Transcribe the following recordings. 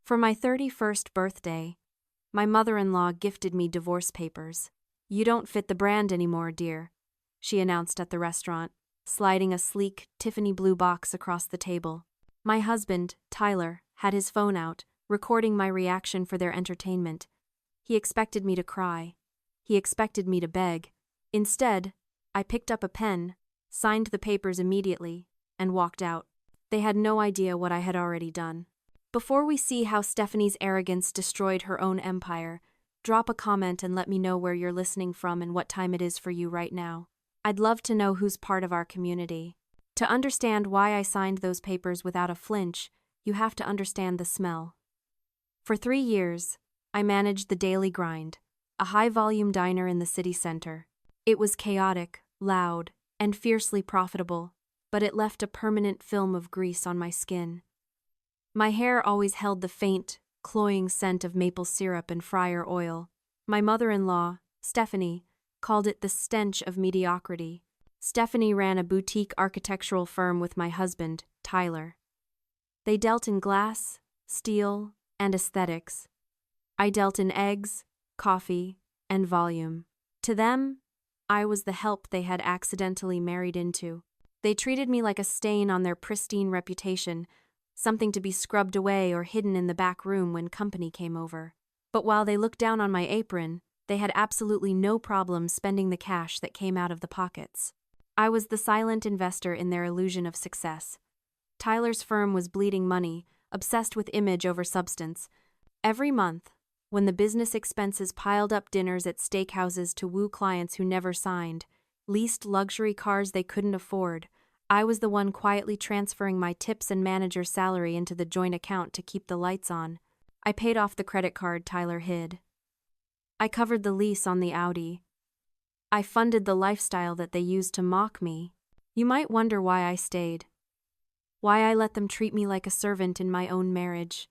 For my 31st birthday, my mother-in-law gifted me divorce papers. "You don't fit the brand anymore, dear," she announced at the restaurant, sliding a sleek Tiffany blue box across the table. My husband, Tyler, had his phone out, recording my reaction for their entertainment. He expected me to cry. He expected me to beg. Instead, I picked up a pen, signed the papers immediately, and walked out. They had no idea what I had already done. Before we see how Stephanie's arrogance destroyed her own empire, drop a comment and let me know where you're listening from and what time it is for you right now. I'd love to know who's part of our community. To understand why I signed those papers without a flinch, you have to understand the smell. For 3 years, I managed the Daily Grind, a high-volume diner in the city center. It was chaotic, loud, and fiercely profitable, but it left a permanent film of grease on my skin. My hair always held the faint, cloying scent of maple syrup and fryer oil. My mother-in-law, Stephanie, called it the stench of mediocrity. Stephanie ran a boutique architectural firm with my husband, Tyler. They dealt in glass, steel, and aesthetics. I dealt in eggs, coffee, and volume. To them, I was the help they had accidentally married into. They treated me like a stain on their pristine reputation, something to be scrubbed away or hidden in the back room when company came over. But while they looked down on my apron, they had absolutely no problem spending the cash that came out of the pockets. I was the silent investor in their illusion of success. Tyler's firm was bleeding money, obsessed with image over substance. Every month, when the business expenses piled up dinners at steakhouses to woo clients who never signed, leased luxury cars they couldn't afford, I was the one quietly transferring my tips and manager's salary into the joint account to keep the lights on. I paid off the credit card Tyler hid. I covered the lease on the Audi. I funded the lifestyle that they used to mock me. You might wonder why I stayed. Why I let them treat me like a servant in my own marriage.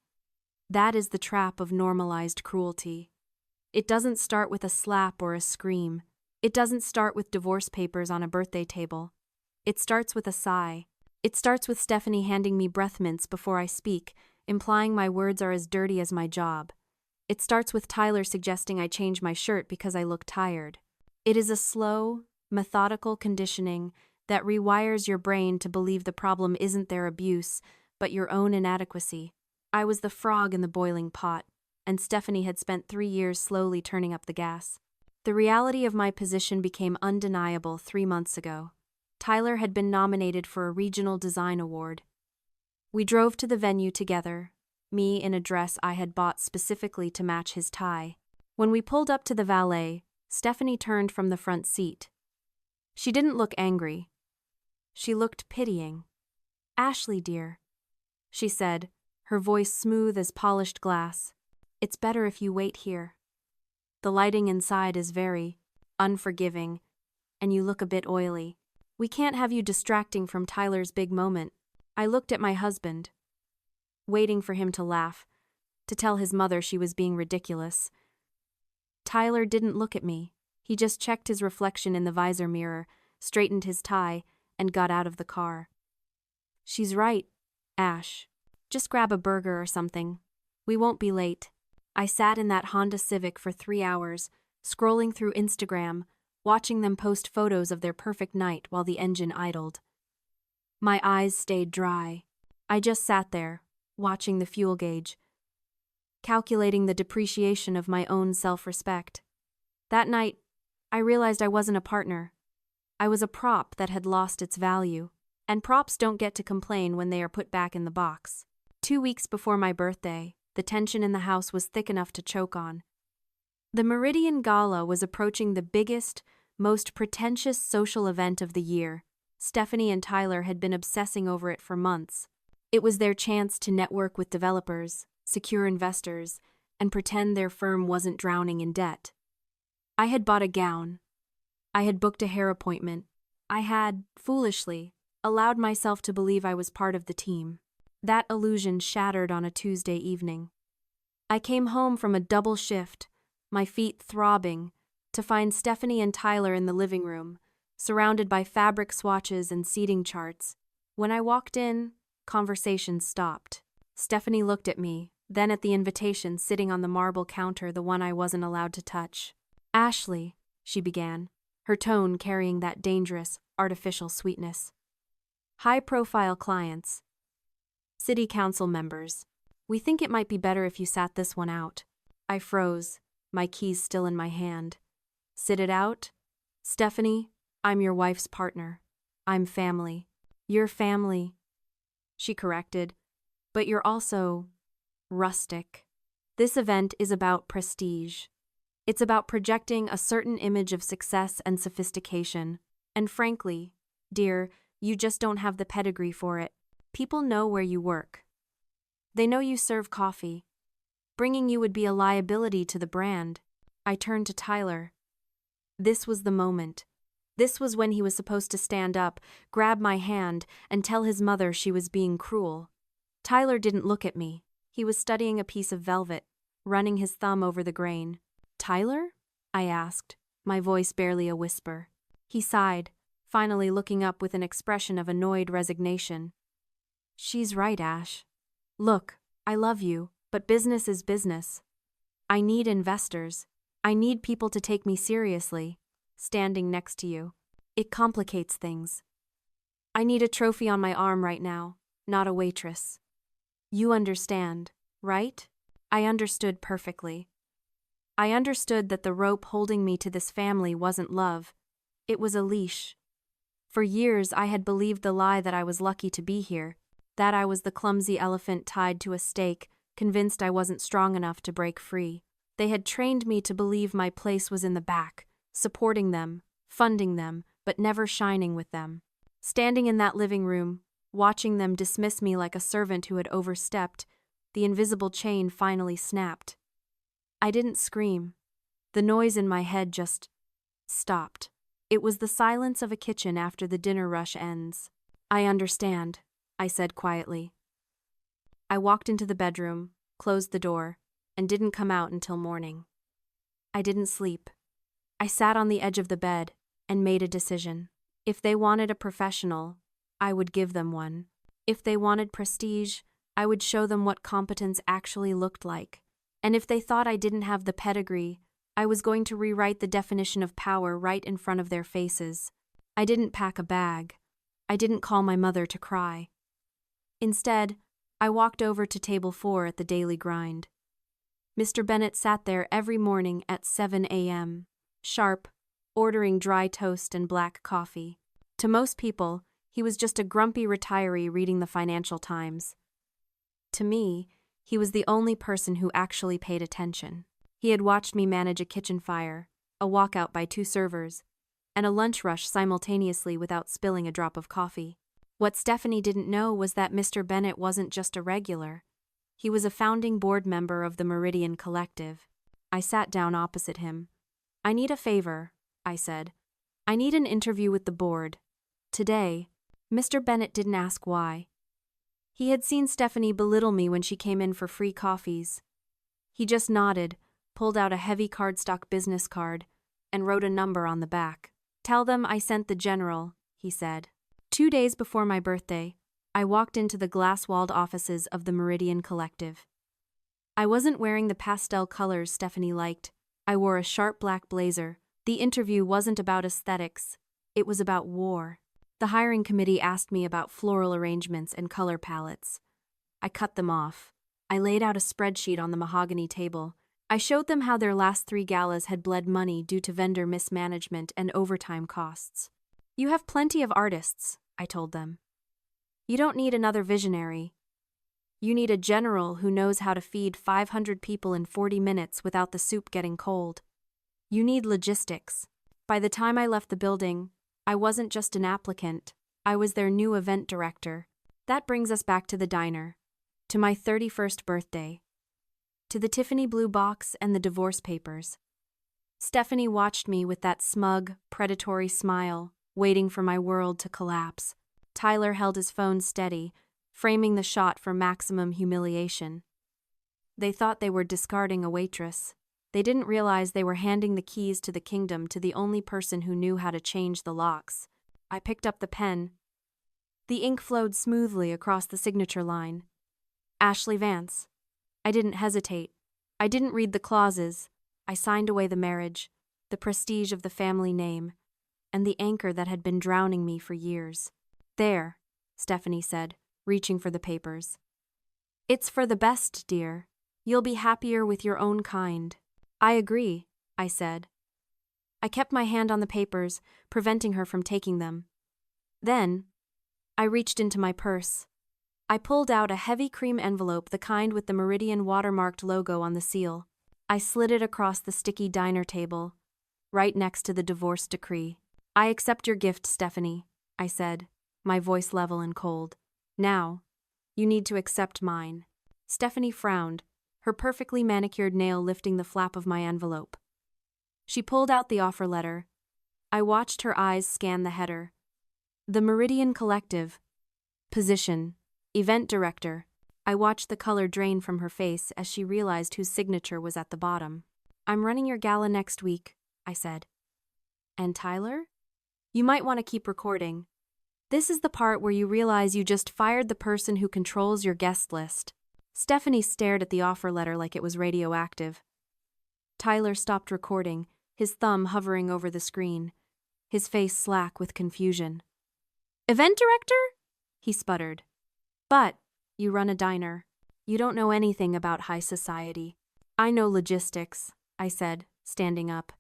That is the trap of normalized cruelty. It doesn't start with a slap or a scream. It doesn't start with divorce papers on a birthday table. It starts with a sigh. It starts with Stephanie handing me breath mints before I speak, implying my words are as dirty as my job. It starts with Tyler suggesting I change my shirt because I look tired. It is a slow, methodical conditioning that rewires your brain to believe the problem isn't their abuse, but your own inadequacy. I was the frog in the boiling pot, and Stephanie had spent 3 years slowly turning up the gas. The reality of my position became undeniable 3 months ago. Tyler had been nominated for a regional design award. We drove to the venue together, me in a dress I had bought specifically to match his tie. When we pulled up to the valet, Stephanie turned from the front seat. She didn't look angry. She looked pitying. "Ashley, dear," she said, her voice smooth as polished glass. "It's better if you wait here. The lighting inside is very unforgiving, and you look a bit oily. We can't have you distracting from Tyler's big moment." I looked at my husband, waiting for him to laugh, to tell his mother she was being ridiculous. Tyler didn't look at me. He just checked his reflection in the visor mirror, straightened his tie, and got out of the car. "She's right, Ash. Just grab a burger or something. We won't be late." I sat in that Honda Civic for 3 hours, scrolling through Instagram, watching them post photos of their perfect night while the engine idled. My eyes stayed dry. I just sat there, watching the fuel gauge, calculating the depreciation of my own self-respect. That night, I realized I wasn't a partner. I was a prop that had lost its value, and props don't get to complain when they are put back in the box. 2 weeks before my birthday, the tension in the house was thick enough to choke on. The Meridian Gala was approaching the biggest, most pretentious social event of the year. Stephanie and Tyler had been obsessing over it for months. It was their chance to network with developers, secure investors, and pretend their firm wasn't drowning in debt. I had bought a gown. I had booked a hair appointment. I had, foolishly, allowed myself to believe I was part of the team. That illusion shattered on a Tuesday evening. I came home from a double shift, my feet throbbing, to find Stephanie and Tyler in the living room, surrounded by fabric swatches and seating charts. When I walked in, conversation stopped. Stephanie looked at me, then at the invitation sitting on the marble counter, the one I wasn't allowed to touch. "Ashley," she began, her tone carrying that dangerous, artificial sweetness. "High-profile clients. City council members. We think it might be better if you sat this one out." I froze, my keys still in my hand. "Sit it out? Stephanie, I'm your wife's partner. I'm family." "You're family," she corrected, "but you're also rustic. This event is about prestige. It's about projecting a certain image of success and sophistication. And frankly, dear, you just don't have the pedigree for it. People know where you work. They know you serve coffee. Bringing you would be a liability to the brand." I turned to Tyler. This was the moment. This was when he was supposed to stand up, grab my hand, and tell his mother she was being cruel. Tyler didn't look at me. He was studying a piece of velvet, running his thumb over the grain. "Tyler?" I asked, my voice barely a whisper. He sighed, finally looking up with an expression of annoyed resignation. "She's right, Ash. Look, I love you, but business is business. I need investors. I need people to take me seriously. Standing next to you, it complicates things. I need a trophy on my arm right now, not a waitress. You understand, right?" I understood perfectly. I understood that the rope holding me to this family wasn't love. It was a leash. For years I had believed the lie that I was lucky to be here, that I was the clumsy elephant tied to a stake, convinced I wasn't strong enough to break free. They had trained me to believe my place was in the back, supporting them, funding them, but never shining with them. Standing in that living room, watching them dismiss me like a servant who had overstepped, the invisible chain finally snapped. I didn't scream. The noise in my head just stopped. It was the silence of a kitchen after the dinner rush ends. "I understand," I said quietly. I walked into the bedroom, closed the door, and didn't come out until morning. I didn't sleep. I sat on the edge of the bed and made a decision. If they wanted a professional, I would give them one. If they wanted prestige, I would show them what competence actually looked like. And if they thought I didn't have the pedigree, I was going to rewrite the definition of power right in front of their faces. I didn't pack a bag. I didn't call my mother to cry. Instead, I walked over to table 4 at the daily grind. Mr. Bennett sat there every morning at 7 a.m., sharp, ordering dry toast and black coffee. To most people, he was just a grumpy retiree reading the Financial Times. To me, he was the only person who actually paid attention. He had watched me manage a kitchen fire, a walkout by 2 servers, and a lunch rush simultaneously without spilling a drop of coffee. What Stephanie didn't know was that Mr. Bennett wasn't just a regular. He was a founding board member of the Meridian Collective. I sat down opposite him. "I need a favor," I said. "I need an interview with the board. Today." Mr. Bennett didn't ask why. He had seen Stephanie belittle me when she came in for free coffees. He just nodded, pulled out a heavy cardstock business card, and wrote a number on the back. "Tell them I sent the general," he said. 2 days before my birthday, I walked into the glass-walled offices of the Meridian Collective. I wasn't wearing the pastel colors Stephanie liked. I wore a sharp black blazer. The interview wasn't about aesthetics. It was about war. The hiring committee asked me about floral arrangements and color palettes. I cut them off. I laid out a spreadsheet on the mahogany table. I showed them how their last 3 galas had bled money due to vendor mismanagement and overtime costs. "You have plenty of artists," I told them. "You don't need another visionary. You need a general who knows how to feed 500 people in 40 minutes without the soup getting cold. You need logistics." By the time I left the building, I wasn't just an applicant. I was their new event director. That brings us back to the diner, to my 31st birthday, to the Tiffany blue box and the divorce papers. Stephanie watched me with that smug, predatory smile, waiting for my world to collapse. Tyler held his phone steady, framing the shot for maximum humiliation. They thought they were discarding a waitress. They didn't realize they were handing the keys to the kingdom to the only person who knew how to change the locks. I picked up the pen. The ink flowed smoothly across the signature line. "Ashley Vance." I didn't hesitate. I didn't read the clauses. I signed away the marriage, the prestige of the family name, and the anchor that had been drowning me for years. There, Stephanie said, reaching for the papers. It's for the best, dear. You'll be happier with your own kind. I agree, I said. I kept my hand on the papers, preventing her from taking them. Then, I reached into my purse. I pulled out a heavy cream envelope, the kind with the Meridian watermarked logo on the seal. I slid it across the sticky diner table, right next to the divorce decree. I accept your gift, Stephanie, I said, my voice level and cold. Now, you need to accept mine. Stephanie frowned, her perfectly manicured nail lifting the flap of my envelope. She pulled out the offer letter. I watched her eyes scan the header. The Meridian Collective. Position. Event Director. I watched the color drain from her face as she realized whose signature was at the bottom. I'm running your gala next week, I said. And Tyler? You might want to keep recording. This is the part where you realize you just fired the person who controls your guest list. Stephanie stared at the offer letter like it was radioactive. Tyler stopped recording, his thumb hovering over the screen, his face slack with confusion. Event director? He sputtered. But, you run a diner. You don't know anything about high society. I know logistics, I said, standing up.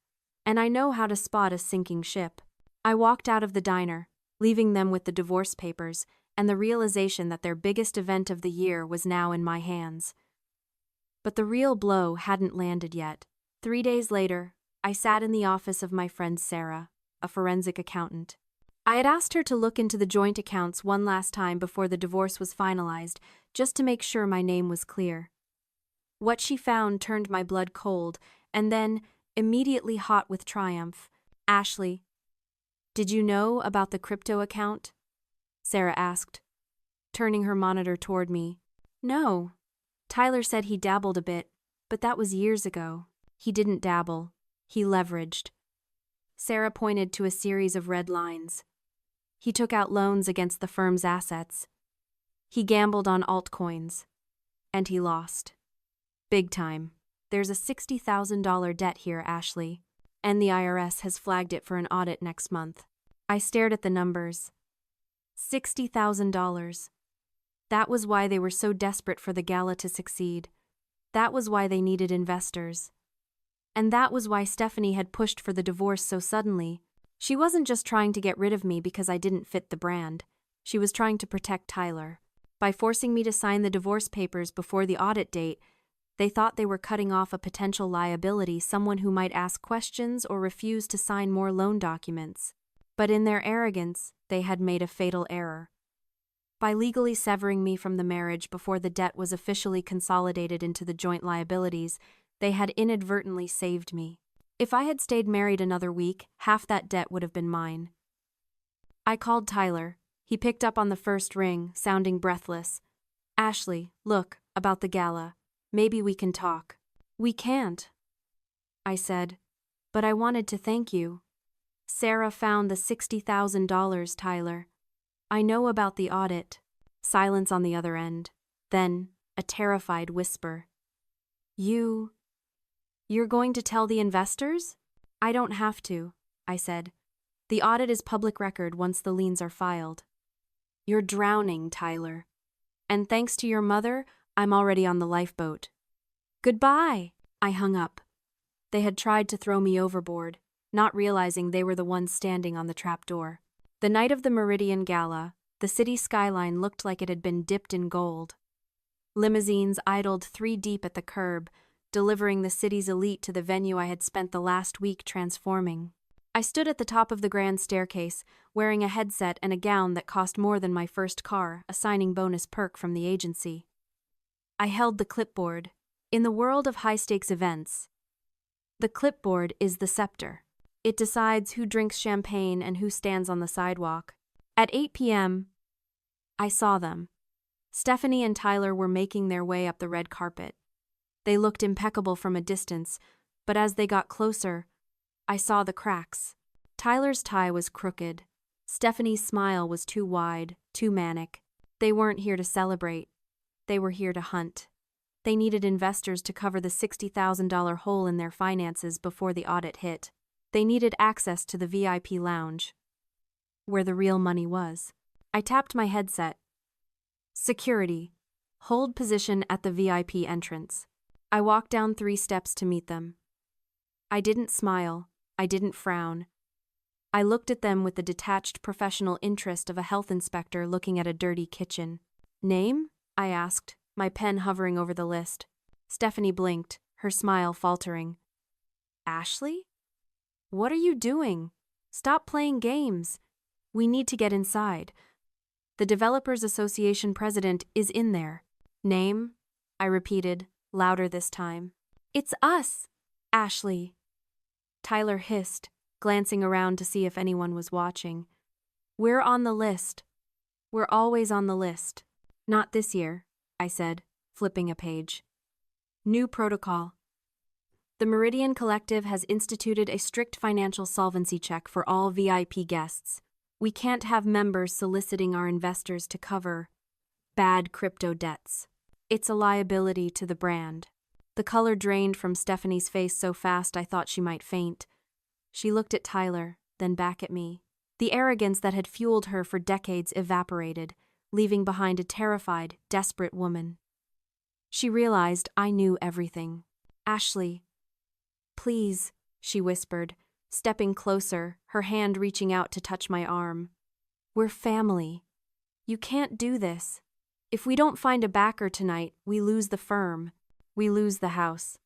And I know how to spot a sinking ship. I walked out of the diner, leaving them with the divorce papers and the realization that their biggest event of the year was now in my hands. But the real blow hadn't landed yet. 3 days later, I sat in the office of my friend Sarah, a forensic accountant. I had asked her to look into the joint accounts one last time before the divorce was finalized, just to make sure my name was clear. What she found turned my blood cold, and then, immediately hot with triumph. Ashley, did you know about the crypto account? Sarah asked, turning her monitor toward me. No. Tyler said he dabbled a bit, but that was years ago. He didn't dabble. He leveraged. Sarah pointed to a series of red lines. He took out loans against the firm's assets. He gambled on altcoins. And he lost. Big time. There's a $60,000 debt here, Ashley. And the IRS has flagged it for an audit next month. I stared at the numbers. $60,000. That was why they were so desperate for the gala to succeed. That was why they needed investors. And that was why Stephanie had pushed for the divorce so suddenly. She wasn't just trying to get rid of me because I didn't fit the brand. She was trying to protect Tyler. By forcing me to sign the divorce papers before the audit date, they thought they were cutting off a potential liability, someone who might ask questions or refuse to sign more loan documents. But in their arrogance, they had made a fatal error. By legally severing me from the marriage before the debt was officially consolidated into the joint liabilities, they had inadvertently saved me. If I had stayed married another week, half that debt would have been mine. I called Tyler. He picked up on the first ring, sounding breathless. Ashley, look, about the gala. Maybe we can talk. We can't, I said, but I wanted to thank you. Sarah found the $60,000, Tyler. I know about the audit. Silence on the other end. Then, a terrified whisper. You're going to tell the investors? I don't have to, I said. The audit is public record once the liens are filed. You're drowning, Tyler. And thanks to your mother, I'm already on the lifeboat. Goodbye, I hung up. They had tried to throw me overboard, not realizing they were the ones standing on the trapdoor. The night of the Meridian Gala, the city skyline looked like it had been dipped in gold. Limousines idled 3 deep at the curb, delivering the city's elite to the venue I had spent the last week transforming. I stood at the top of the grand staircase, wearing a headset and a gown that cost more than my first car, a signing bonus perk from the agency. I held the clipboard. In the world of high-stakes events, the clipboard is the scepter. It decides who drinks champagne and who stands on the sidewalk. At 8 p.m., I saw them. Stephanie and Tyler were making their way up the red carpet. They looked impeccable from a distance, but as they got closer, I saw the cracks. Tyler's tie was crooked. Stephanie's smile was too wide, too manic. They weren't here to celebrate. They were here to hunt. They needed investors to cover the $60,000 hole in their finances before the audit hit. They needed access to the VIP lounge, where the real money was. I tapped my headset. Security. Hold position at the VIP entrance. I walked down 3 steps to meet them. I didn't smile. I didn't frown. I looked at them with the detached professional interest of a health inspector looking at a dirty kitchen. Name? I asked, my pen hovering over the list. Stephanie blinked, her smile faltering. Ashley? What are you doing? Stop playing games. We need to get inside. The Developers Association president is in there. Name? I repeated, louder this time. It's us, Ashley. Tyler hissed, glancing around to see if anyone was watching. We're on the list. We're always on the list. Not this year, I said, flipping a page. New protocol. The Meridian Collective has instituted a strict financial solvency check for all VIP guests. We can't have members soliciting our investors to cover bad crypto debts. It's a liability to the brand. The color drained from Stephanie's face so fast I thought she might faint. She looked at Tyler, then back at me. The arrogance that had fueled her for decades evaporated, leaving behind a terrified, desperate woman. She realized I knew everything. Ashley. Please, she whispered, stepping closer, her hand reaching out to touch my arm. We're family. You can't do this. If we don't find a backer tonight, we lose the firm. We lose the house.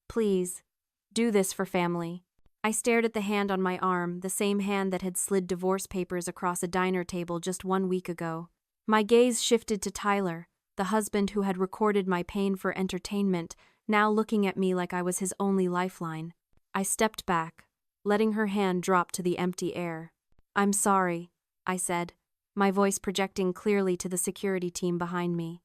Please, do this for family. I stared at the hand on my arm, the same hand that had slid divorce papers across a diner table just 1 week ago. My gaze shifted to Tyler, the husband who had recorded my pain for entertainment, now looking at me like I was his only lifeline. I stepped back, letting her hand drop to the empty air. I'm sorry, I said, my voice projecting clearly to the security team behind me.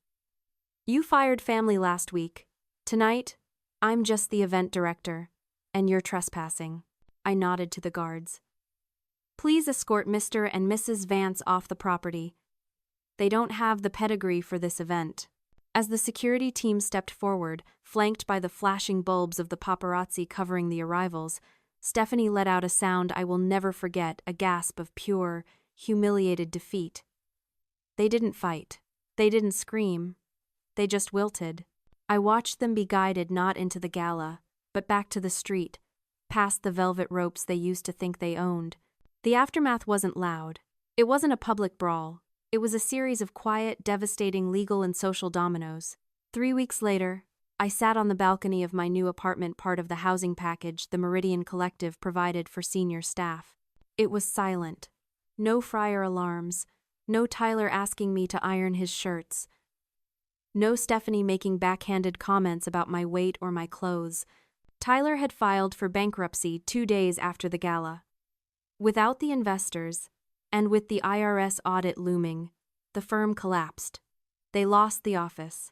You fired family last week. Tonight, I'm just the event director, and you're trespassing. I nodded to the guards. Please escort Mr. and Mrs. Vance off the property. They don't have the pedigree for this event. As the security team stepped forward, flanked by the flashing bulbs of the paparazzi covering the arrivals, Stephanie let out a sound I will never forget, a gasp of pure, humiliated defeat. They didn't fight. They didn't scream. They just wilted. I watched them be guided not into the gala, but back to the street, past the velvet ropes they used to think they owned. The aftermath wasn't loud. It wasn't a public brawl. It was a series of quiet, devastating legal and social dominoes. 3 weeks later, I sat on the balcony of my new apartment, part of the housing package the Meridian Collective provided for senior staff. It was silent. No fryer alarms. No Tyler asking me to iron his shirts. No Stephanie making backhanded comments about my weight or my clothes. Tyler had filed for bankruptcy 2 days after the gala. Without the investors, and with the IRS audit looming, the firm collapsed. They lost the office.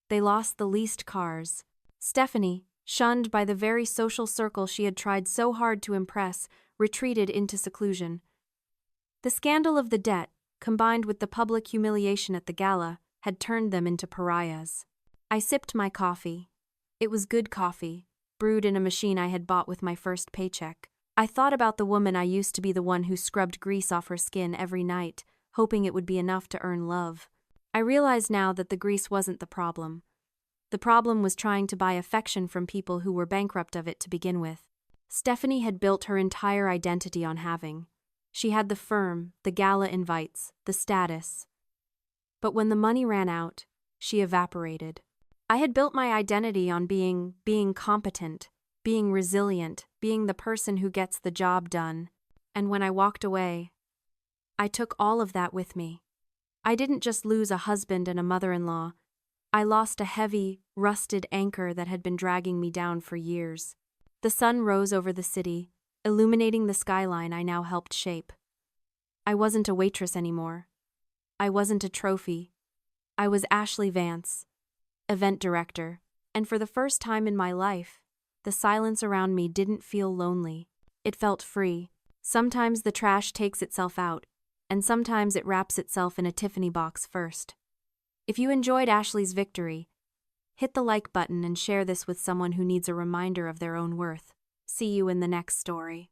They lost the leased cars. Stephanie, shunned by the very social circle she had tried so hard to impress, retreated into seclusion. The scandal of the debt, combined with the public humiliation at the gala, had turned them into pariahs. I sipped my coffee. It was good coffee, brewed in a machine I had bought with my first paycheck. I thought about the woman I used to be, the one who scrubbed grease off her skin every night, hoping it would be enough to earn love. I realized now that the grease wasn't the problem. The problem was trying to buy affection from people who were bankrupt of it to begin with. Stephanie had built her entire identity on having. She had the firm, the gala invites, the status. But when the money ran out, she evaporated. I had built my identity on being competent, being resilient, being the person who gets the job done. And when I walked away, I took all of that with me. I didn't just lose a husband and a mother-in-law. I lost a heavy, rusted anchor that had been dragging me down for years. The sun rose over the city, illuminating the skyline I now helped shape. I wasn't a waitress anymore. I wasn't a trophy. I was Ashley Vance, event director, and for the first time in my life, the silence around me didn't feel lonely. It felt free. Sometimes the trash takes itself out, and sometimes it wraps itself in a Tiffany box first. If you enjoyed Ashley's victory, Hit the like button and share this with someone who needs a reminder of their own worth. See you in the next story.